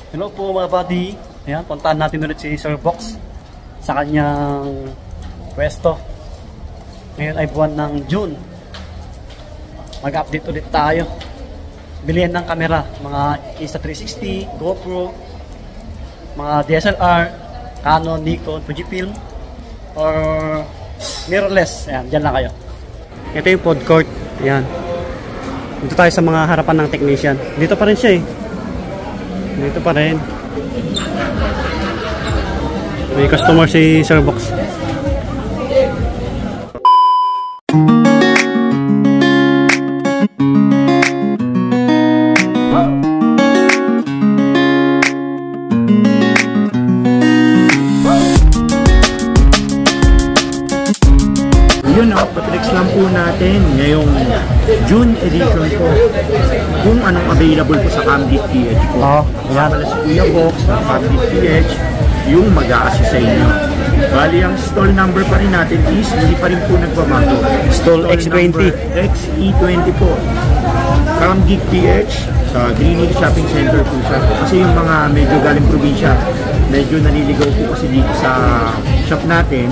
Hello po mga buddy. Ayan, puntahan natin ulit si Sir Box sa kanyang pwesto. Ngayon ay buwan ng June. Mag-update ulit tayo. Bilihan ng kamera, mga Insta360, GoPro, mga DSLR, Canon, Nikon, Fujifilm, or mirrorless. Ayan, dyan lang kayo. Ito yung food court. Ayan. Dito tayo sa mga harapan ng technician. Dito pa rin siya eh. Dito pa rin. May customer si Sir Box. Yun o, paplex lang po natin ngayong June edition po kung anong available po sa Camgeek PH po. Yan pala si Kuya Box ng Camgeek PH yung mag-a-assist sa inyo. Bali, ang stall number pa rin natin is hindi pa rin po nagbabago. Stall X20. XE20 po. Camgeek PH sa Greenhill Shopping Center po siya. Kasi yung mga medyo galing probinsya, medyo naliligaw po kasi dito sa shop natin.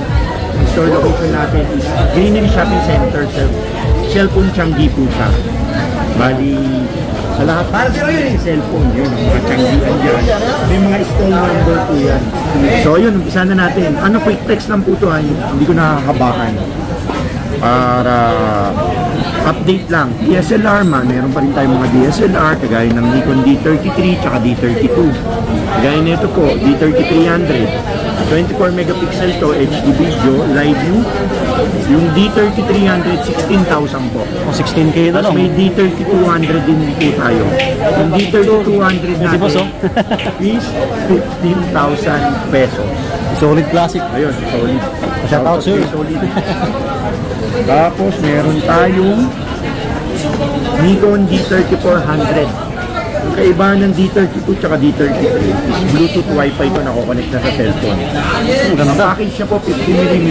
Ang store location natin is Greenhill Shopping Center sa Cellphone Changi po siya. Bali, sa lahat para sa cellphone yun, mga Changian dyan. May mga stall number po yan. So yun, umpisa na natin. Ano, quick text lang po ito, hindi ko nakakabahan. Para update lang. DSLR man, meron pa rin tayong mga DSLR kagaya ng Nikon D33 tsaka D32. Kagaya nito po, D3300. 24 megapixel to, HD video, live view. Yung D3300, 16,000 po. O, 16K na Tapos lang. may D3200 din po tayo. Yung D3200 natin is 15,000 pesos. Solid classic. Ayun, solid. Shout out, sir. Solid. Tapos meron tayong Nikon D3400. Yung kaibahan ng D32 at D33 is Bluetooth Wi-Fi ko nakokonect na sa cellphone. Ang package niya po 50mm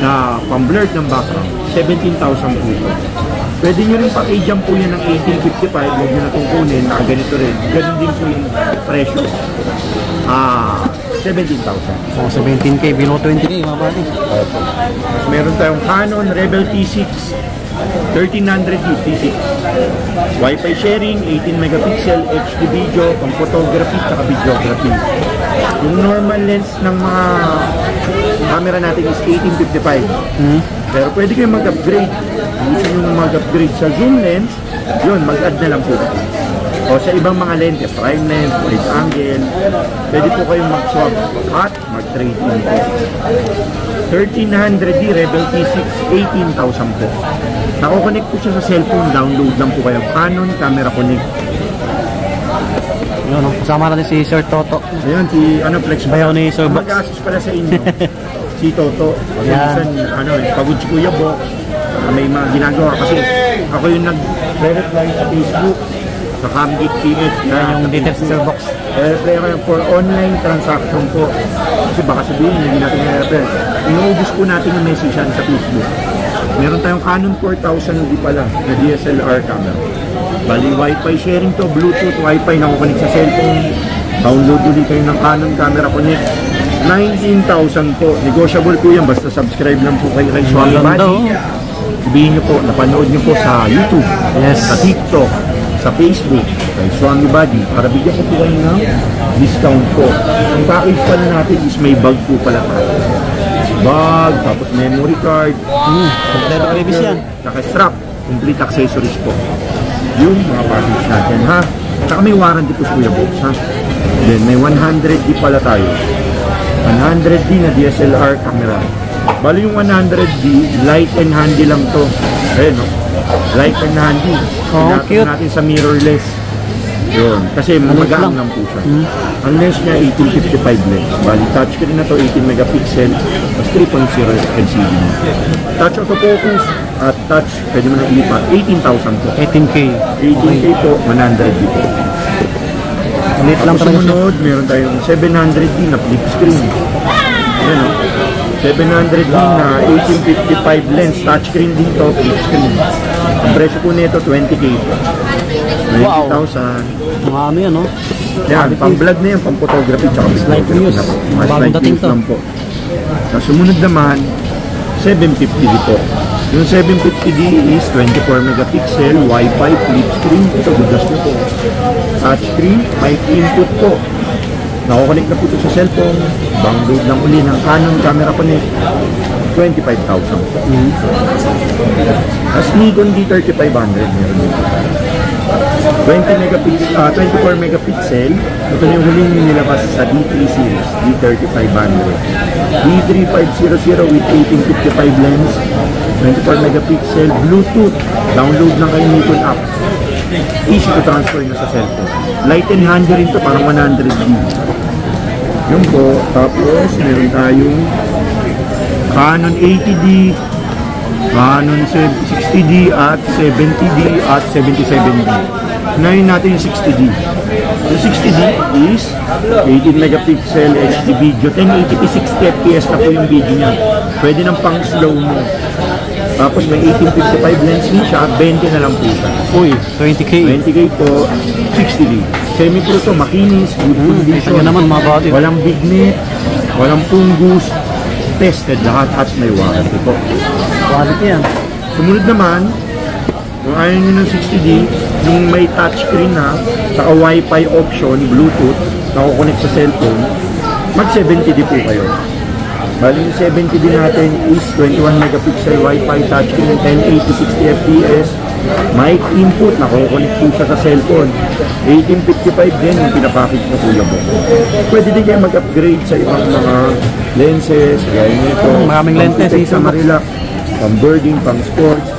na pang-blurred ng background. 17,000 po ito. Pwede nyo rin package po yan ng 1855. Huwag nyo na itong kunin. Nakaganito rin. Ganun din po yung presyo. 17,000. O, 17K, below 20K mga buddy. Meron tayong Canon Rebel T6 1300 T6 Wi-Fi sharing, 18 megapixel, HD video, pang photography at videography. Yung normal lens ng mga camera natin is 1855. Pero pwede kayong mag-upgrade. Gusto nyo mag-upgrade sa zoom lens, yun, mag-add na lang po. O sa ibang mga lens, prime lens, wide angle, pwede po kayong mag-swap at mag-trade in po. 1300D Rebel T6, 18,000 po. Nako-connect po siya sa cellphone, download lang po kayo. Canon Camera Connect. Yun, kasama natin si Sir Toto. Ayun, si Flex Bayaw ni Sir Box. Mag-assist pala sa inyo. Si Toto. Kasi minsan, pagod si Kuya Box. May mga ginagawa kasi ako yung nag-reply sa Facebook. Sa Camgeek PH. Yung details ni Sir Box. I-reply kayo for online transaction po. Kasi baka sabihin, hindi natin i-reply. Inuubos po natin yung message sa Facebook. Meron tayong Canon 4000 di pala na DSLR camera. Bali, Wi-Fi sharing to, Bluetooth, Wi-Fi na kukonek sa cellphone. Download ulit kayo ng Canon Camera Connect. 19,000 po. Negotiable po yan. Basta subscribe lang po kayo kay Swami Buddy. Sabihin nyo po, napanood nyo po sa YouTube, sa TikTok, sa Facebook, kay Swami Buddy. Para bigyan ko po kayo ng discount po. Ang package pala natin is may bag po pala tayo. Bag, tapos memory card, Kompleto previous yan. saka strap, complete accessories po. Yung mga package natin, ha? Saka may warranty po sa Kuya Box, ha? Then may 100D pala tayo. 100D na DSLR camera. Bali yung 100D, light and handy lang to. Ayun, no? Light and handy. Oh, cute. Natin sa mirrorless. Yun, kasi magaan lang po siya. Ang lens niya 1855 lens. Bali touchscreen na to, 18 megapixel, plus 3.0 LCD. Touch autofocus at touch, pwede mo na ilipat, 18,000 po. 18K. 18K po, 100 dito. Ulit lang talaga siya. Sumunod, meron tayong 700D na flip screen. Ayan o. 700D na 1855 lens, touchscreen din to, flip screen. Ang presyo po nito 20K po. 90,000. Mga ano yan, no? Yan, pang-vlog na yan, pang-photography, tsaka Light views. Bagong dating to. lang po. Sa sumunod naman, 750D po. Yung 750D is 24 megapixel, Wi-Fi, flip screen. Ito, gudas nyo po. Touchscreen, mic input po. Nako-connect na po ito sa cellphone. Download lang uli ng Canon Camera Connect. 25,000 po. As Nikon D3500 meron dito. 24 megapixel. Ito na yung huling nilabas sa D3 series, D3500. D3500 with 1855 lens. 24 megapixel, Bluetooth. Download lang kayo Nikon app. Easy to transfer na sa cellphone. Light and handy rin to, parang 100GB. Yun po. Tapos, meron tayong Canon 80D, Canon 60D at 70D at 77D. Unahin natin yung 60D. Yung 60D is 18 megapixel HD video, 1080p 60 fps na po yung video niya. Pwede ng pang slow mo. Tapos may 1855 lens din siya, 20 na lang po siya. Uy, 20K. 20K po, 60D. Semi-pro to, makinis, good condition. Kanya naman mga body. Walang bignet, walang punggus, tested lahat at may warranty po. Quality yan. Sumunod naman, kung ayaw nyo ng 60D, yung may touchscreen na, saka Wi-Fi option, Bluetooth, nakakonect sa cellphone, mag 70D po kayo. Bali yung 70D natin is 21 megapixel Wi-Fi touchscreen, 1080 60 fps, mic input, nakakonect po siya sa cellphone. 1855 din yung pinapackage na kuya mo. Pwede din kayo mag-upgrade sa ibang mga lenses, gaya nito. Maraming lenses sa Marilac, pang birding, pang sports.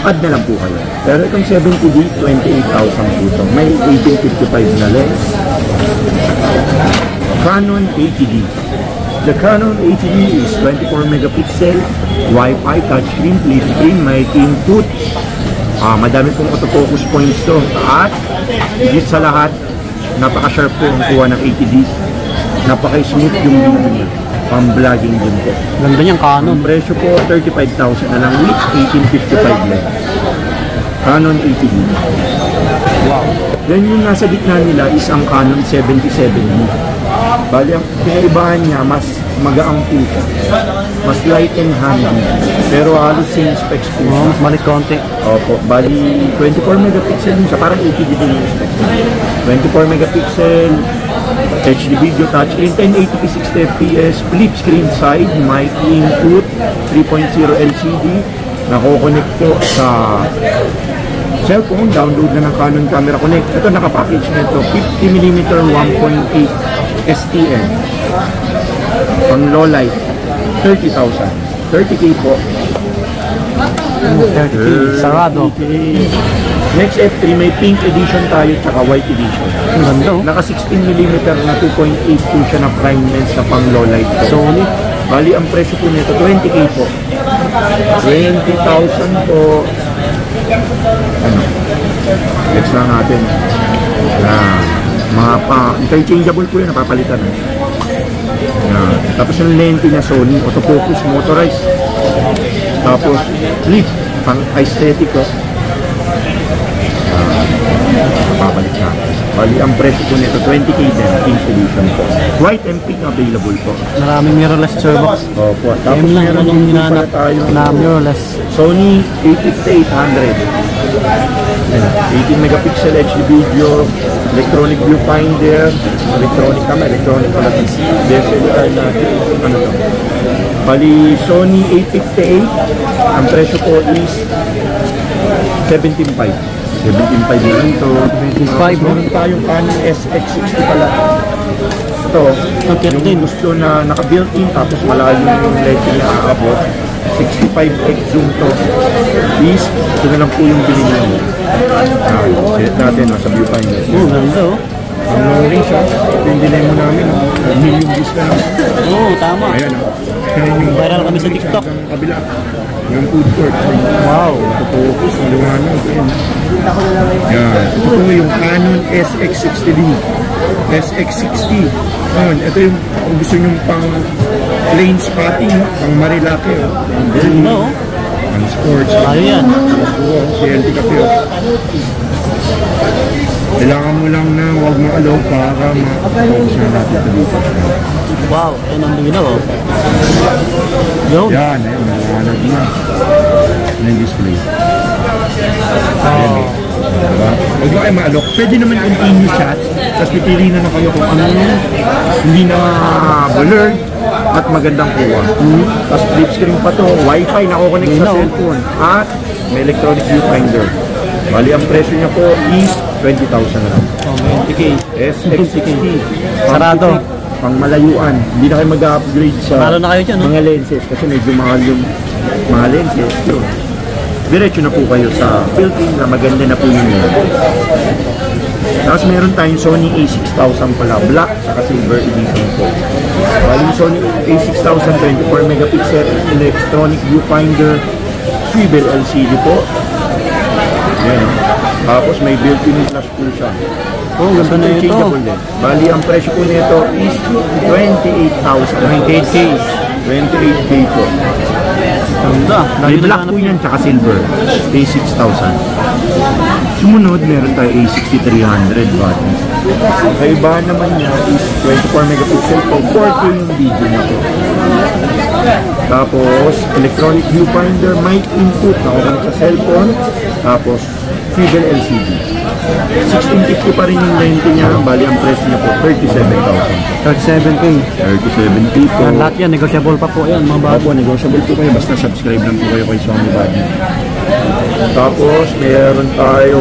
Add na lang po kayo. Pero itong 70D, 28,000 po ito. May 1855 na lens. Canon 80D. The Canon 80D is 24 megapixel, Wi-Fi, touchscreen, flip screen, mic input. Madami pong auto-focus points to. At higit sa lahat, napaka-sharp po ang kuha ng 80D. Napaka-smooth yung video niya. Pang-vlogging din po. Ganda niyang Canon. Ang presyo po, 35,000 na lang with 1855 lens. Canon 80D. Wow. Then yung nasa gitna nila is ang Canon 77D. Bali, ang pinaibahan niya, mas magaang po siya. Mas light and handy. Pero halos same specs po. Mas malit konti. Opo. Bali, 24 megapixel din siya. Parang 80D din yung specs. 24 megapixel, HD video, touchscreen, 1080p 60 fps, flip screen side, mic input, 3.0 LCD, nako-connect po sa cellphone, download na ng Canon Camera Connect. Ito nakapackage na ito, 50mm 1.8 STM. Pang low light, 30,000. 30K po. 30K. Sarado. 30K. Next F3, may pink edition tayo tsaka white edition. Ang ganda oh. Naka 16mm na 2.82 siya na prime lens na pang low light. Sony. Bali, ang presyo po nito, 20K po. 20,000 po. Ano? Next lang natin. Mga interchangeable po yun, napapalitan. Tapos yung lente na Sony, autofocus, motorized. Tapos, flip, pang aesthetic ko. Papalik na. Bali, ang presyo po nito, 20K din, pink edition po. White and pink available po. Maraming mirrorless turbox. Opo. Tapos Ayun lang meron yung din hinanap pala tayo na mirrorless. Sony A5800. 18 megapixel HD video, electronic viewfinder, electronic camera, electronic pala DSLR natin. Ano to? Bali, Sony A58, ang presyo po is 17.5. 17.5 lang ito. 25, no? Meron tayong Canon SX60 pala. Ito, yung gusto na naka-built-in tapos malayo yung lente niya aabot. 65x zoom to. Please, ito na lang po yung bilhin niyo. Set natin, nasa viewfinder. Ganda oh. Ang long range siya. Ito yung delay mo namin. Million views na lang. Oo, tama. Ayan o. Viral kami sa TikTok. Kabila. Yung food court. Wow. Focus, maliwanag. Yan. Ito po yung Canon SX60D. SX60. Ayan. Ito yung kung gusto nyo pang plain spotting, pang Marilake. Ganda oh. Ang sports. Ayaw yan. CLT Cafe. Kailangan mo lang na huwag mo alog para ma-focus na natin ito dito. Wow, ayun ang linaw oh. Yun. Yan, ayun, maliwanag na. Yan yung display. Ayan eh. Diba? Huwag mo kayo maalok. Pwede naman continue shots, tapos pipili na kayo kung ano hindi na blurred at magandang kuha. Tapos flip screen pa to, Wi-Fi nako-connect sa cellphone at may electronic viewfinder. Bali, ang presyo niya po is 20,000 na lang. Okay. SX60. Sarado. Pang malayuan. Hindi na kayo mag-upgrade sa Malo na kayo dyan, no? mga lenses kasi medyo mahal yung mga lenses. So, diretso na po kayo sa built-in na maganda na po yun. Tapos meron tayong Sony A6000 pala, black saka silver edition po. Bali, Sony A6000 24 megapixel electronic viewfinder, swivel LCD po. Yan. Tapos may built-in flash po siya. Oh, ganda na ito. Bali, ang presyo po nito is 28,000. 28K. 28K po. Ganda. May black po yan, tsaka silver. A6000. Sumunod, meron tayo A6300 battery. Kaibahan naman niya is 24 megapixel po. 4K yung video niya po. Tapos, electronic viewfinder, mic input, nakuha sa cellphone. Tapos, swivel LCD. 1650 pa rin yung lente niya. Bali, ang price niya po, 37,000. 37K. 37K po. Yan, lahat yan, negotiable pa po yan, mga bago. Opo, negotiable po kayo. Basta subscribe lang po kayo kay Sony Body. Tapos, meron tayo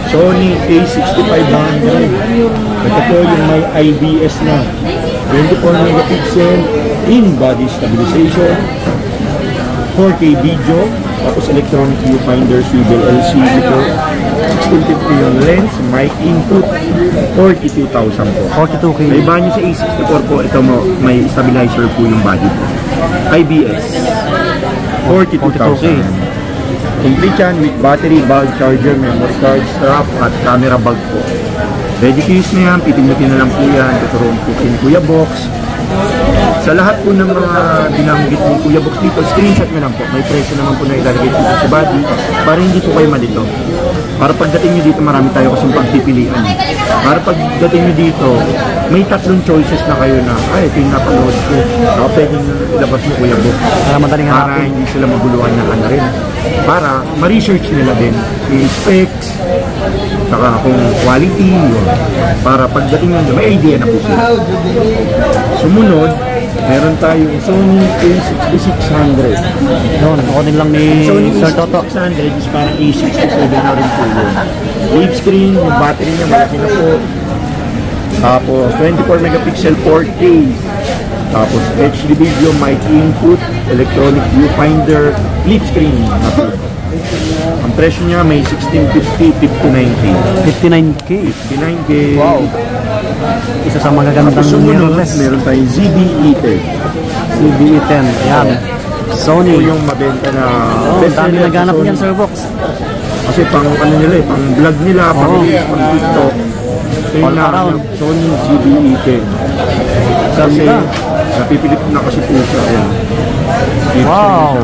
Sony A6500. Ito po yung may IBS na. 24 megapixel in-body stabilization. 4K video. Tapos, electronic viewfinder, swivel LCD po. 1650 yung lens, mic input, 42,000 po. 42K. May iba nyo sa A64 po, ito mo, may stabilizer po yung body po. IBS, 42,000. Complete yan with battery, bulb charger, memory card, strap, at camera bag po. Ready to use na yan, pipindutin na lang po yan, tuturuan po yung Kuya Box. Sa lahat po ng mga binanggit ni Kuya Box dito, screenshot na lang po. May presyo naman po na ilalagay dito sa body para hindi po kayo malito. Para pagdating nyo dito, marami tayo kasing pagpipilian. Para pagdating nyo dito, may tatlong choices na kayo na, ay, ito yung napanood ko. Saka pwedeng ilabas mo Kuya Box. Para madaling Para hanapin. hindi sila maguluhan na ano rin. Para ma-research nila din yung specs, saka kung quality, para pagdating nyo, may idea na po sila. Sumunod, meron tayong Sony A6600. Yun, ako din lang ni Sony Sir Toto. A6600 is parang A67 na rin po yun. Wave screen, yung battery niya malaki na po. Tapos 24 megapixel 4K. Tapos HD video, mic input, electronic viewfinder, flip screen. Ang presyo niya may 1650, 59K. 59K. 59K. Wow. Isa sa magagandang Sumunod, mirrorless. meron tayong ZBE10. CBE10. Yan. Sony. Ito yung mabenta na Oh, dami naganap Sony. yan, Sir Box. Kasi pang ano nila eh, pang vlog nila, pang reels, pang TikTok. Ito yung All around. Sony ZBE10. Kasi Ganda. napipilip na kasi po siya. Ayan. Wow.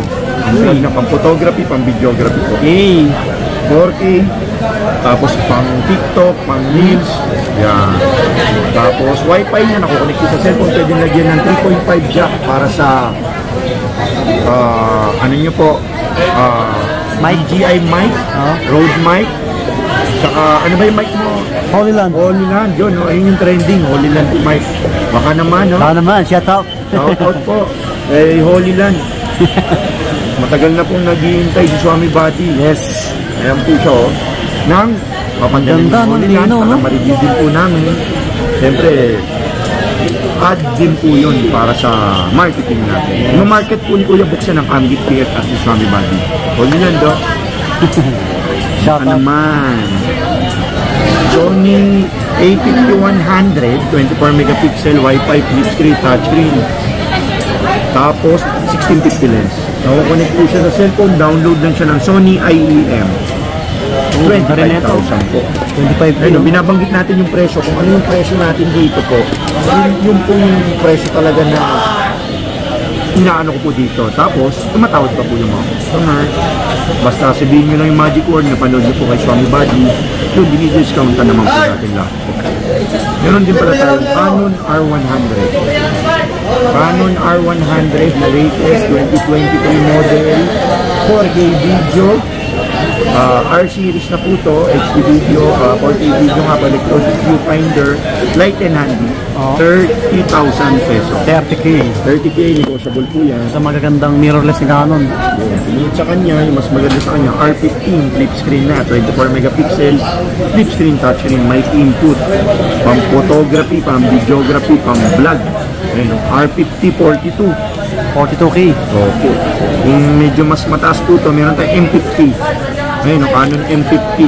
Ang vlog na pang photography, pang videography po. Yay. 4K, tapos pang TikTok, pang Reels, yan. Tapos Wi-Fi niya, nakukonect sa cellphone, pwede lagyan ng 3.5 jack para sa ano nyo po, Mic. DJI mic, Rode mic, tsaka ano ba yung mic mo? Holy Land. Holy Land, yun, no? Ayun yung trending, Holy Land mic. Baka naman, no? Baka naman, shout out. Shout out po, Holy Land. Matagal na pong naghihintay si Swami Body. Yes. Ayan po siya, oh. Nang papandanin Ganda, ng Holy no? Land, Lino, no? review din po namin. Siyempre, ad din po yun para sa marketing natin. Yung market po ni Kuya Buksan ng Amgit PF at si Swami Body. Holy Land, oh. Shout Ano out. naman? Sony A5100, 24 megapixel, Wi-Fi, flip screen, touchscreen. Tapos, 1650 lens. Nakukonect po siya sa cellphone, download lang siya ng Sony IEM. 25,000 po. 25K. Ayun, binabanggit natin yung presyo. Kung ano yung presyo natin dito po, yun po yung presyo talaga na inaano ko po dito. Tapos, tumatawad pa po yung mga customer. Basta sabihin nyo lang yung magic word, napanood nyo po kay Swami Buddy. Yun, dinidiscountan naman po natin lahat. Meron din pala tayong Canon R100. Canon R100 na latest 2023 model, 4K video. R-series na po to, HD video, 4K video nga pa, electronic viewfinder, light and handy, 30,000 pesos. 30K. 30K, negotiable po yan. Sa magagandang mirrorless ni Canon. Yung sa kanya, yung mas maganda sa kanya, R15, flip screen na, 24 megapixel, flip screen, touchscreen, mic input, pang photography, pang videography, pang vlog. Ayun, R50, 42. 42K. Opo. Kung medyo mas mataas po ito, meron tayong M50. Ayun, Canon M50.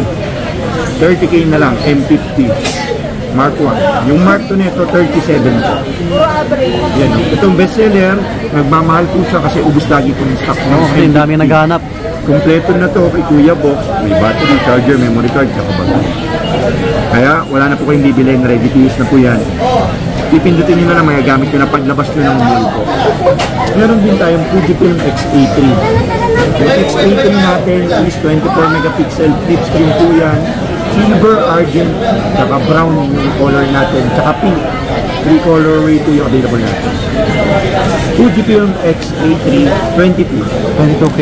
30K na lang, M50. Mark 1. Yung Mark 2 nito, 37 po. Yan. Itong bestseller, nagmamahal po siya kasi ubus lagi po yung stock. Kasi ang dami naghahanap. Kompleto na to kay Kuya Box. May battery, charger, memory card, tsaka battery. Kaya wala na po kayong bibilin. Ready to use na po yan. Pipindutin nyo na lang, magagamit nyo na paglabas nyo ng mall po. Meron din tayong Fujifilm X-A3. Yung X-A3 natin is 24 megapixel flip screen po yan. Silver, argent, tsaka brown yung color natin, tsaka pink. 3 colorway po yung available natin. Fujifilm X-A3 22K.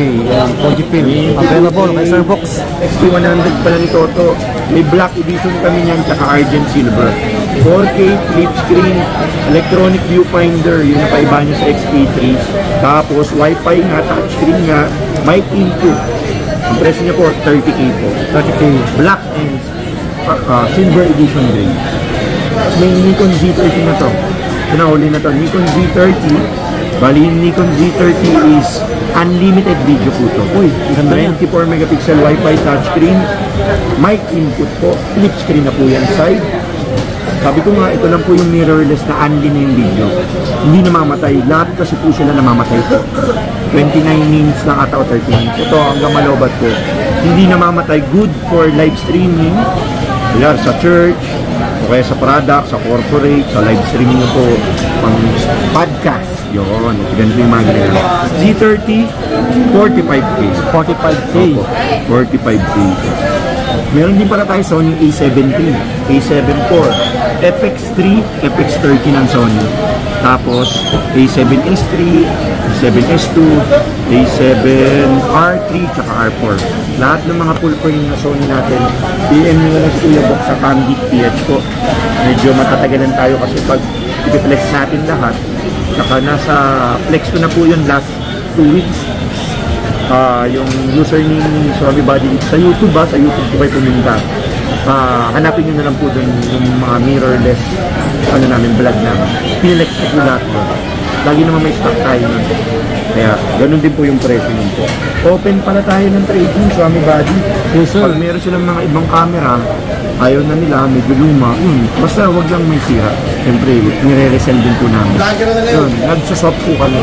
Fujifilm. Available kay Sir Box. X-T100 pala ni Toto. May black edition kami niyan, tsaka argent silver. 4K flip screen, electronic viewfinder, yun na paiba niya sa X-A3. Tapos Wi-Fi nga, touchscreen nga, mic input. Ang presyo niya po, 30K po. 30K. Black and silver edition din. May Nikon Z30 na to. Pinahuli na to. Nikon Z30. Bali yung Nikon Z30 is unlimited video po to. Uy, ganda yan. 24 megapixel Wi-Fi touchscreen. Mic input po. Flip screen na po yan side. Sabi ko nga, ito lang po yung mirrorless na unli na yung video. Hindi namamatay. Lahat kasi po sila namamatay po. 29 minutes lang ata o 30 minutes. Ito hanggang malobat po. Hindi namamatay. Good for live streaming. Kaya sa church, o kaya sa product, sa corporate, sa live streaming nyo po, pang podcast. Yun. Ganito yung mga ganyan. Z30, 45K. 45K. Opo, 45K. Meron din pala tayo Sony A7 III, A7 IV, FX3, FX30 ng Sony. Tapos A7S3, A7S2, A7R3, tsaka R4. Lahat ng mga full frame na Sony natin, PM nyo lang si Kuya Box sa Camgeek PH po. Medyo matatagalan tayo kasi pag i-flex natin lahat, saka nasa flex ko na po yun last 2 weeks. Yung username Swami Buddy sa YouTube sa YouTube ko kayo pumunta. Hanapin nyo na lang po dun yung mga mirrorless namin, vlog namin. Pinex ko lahat doon. Lagi naman may stock tayo nun. Kaya ganun din po yung presyo nun po. Open pala tayo ng trading Swami Buddy. Yes, sir. Pag meron silang mga ibang camera, ayaw na nila, medyo luma, basta wag lang may sira. Siyempre, nire-resell din po namin. Yun, nagsaswap po kami.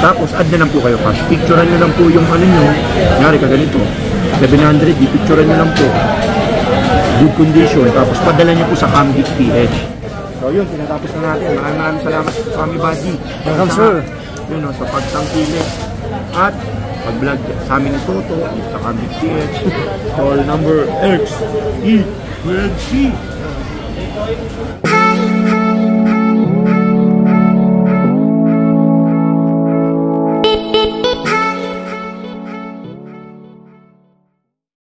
Tapos, add na lang po kayo cash. Picturean nyo lang po yung ano nyo. Nangyari ka ganito. 700, i-picturean nyo lang po. Good condition. Tapos, padala nyo po sa Camgeek PH. So, yun, tinatapos na natin. Maraming salamat sa Swami Buddy. Welcome, sir. Yun, sa pagtangkilik. At, pag-vlog sa amin ni Toto, sa Camgeek PH. Call number X, E, 20.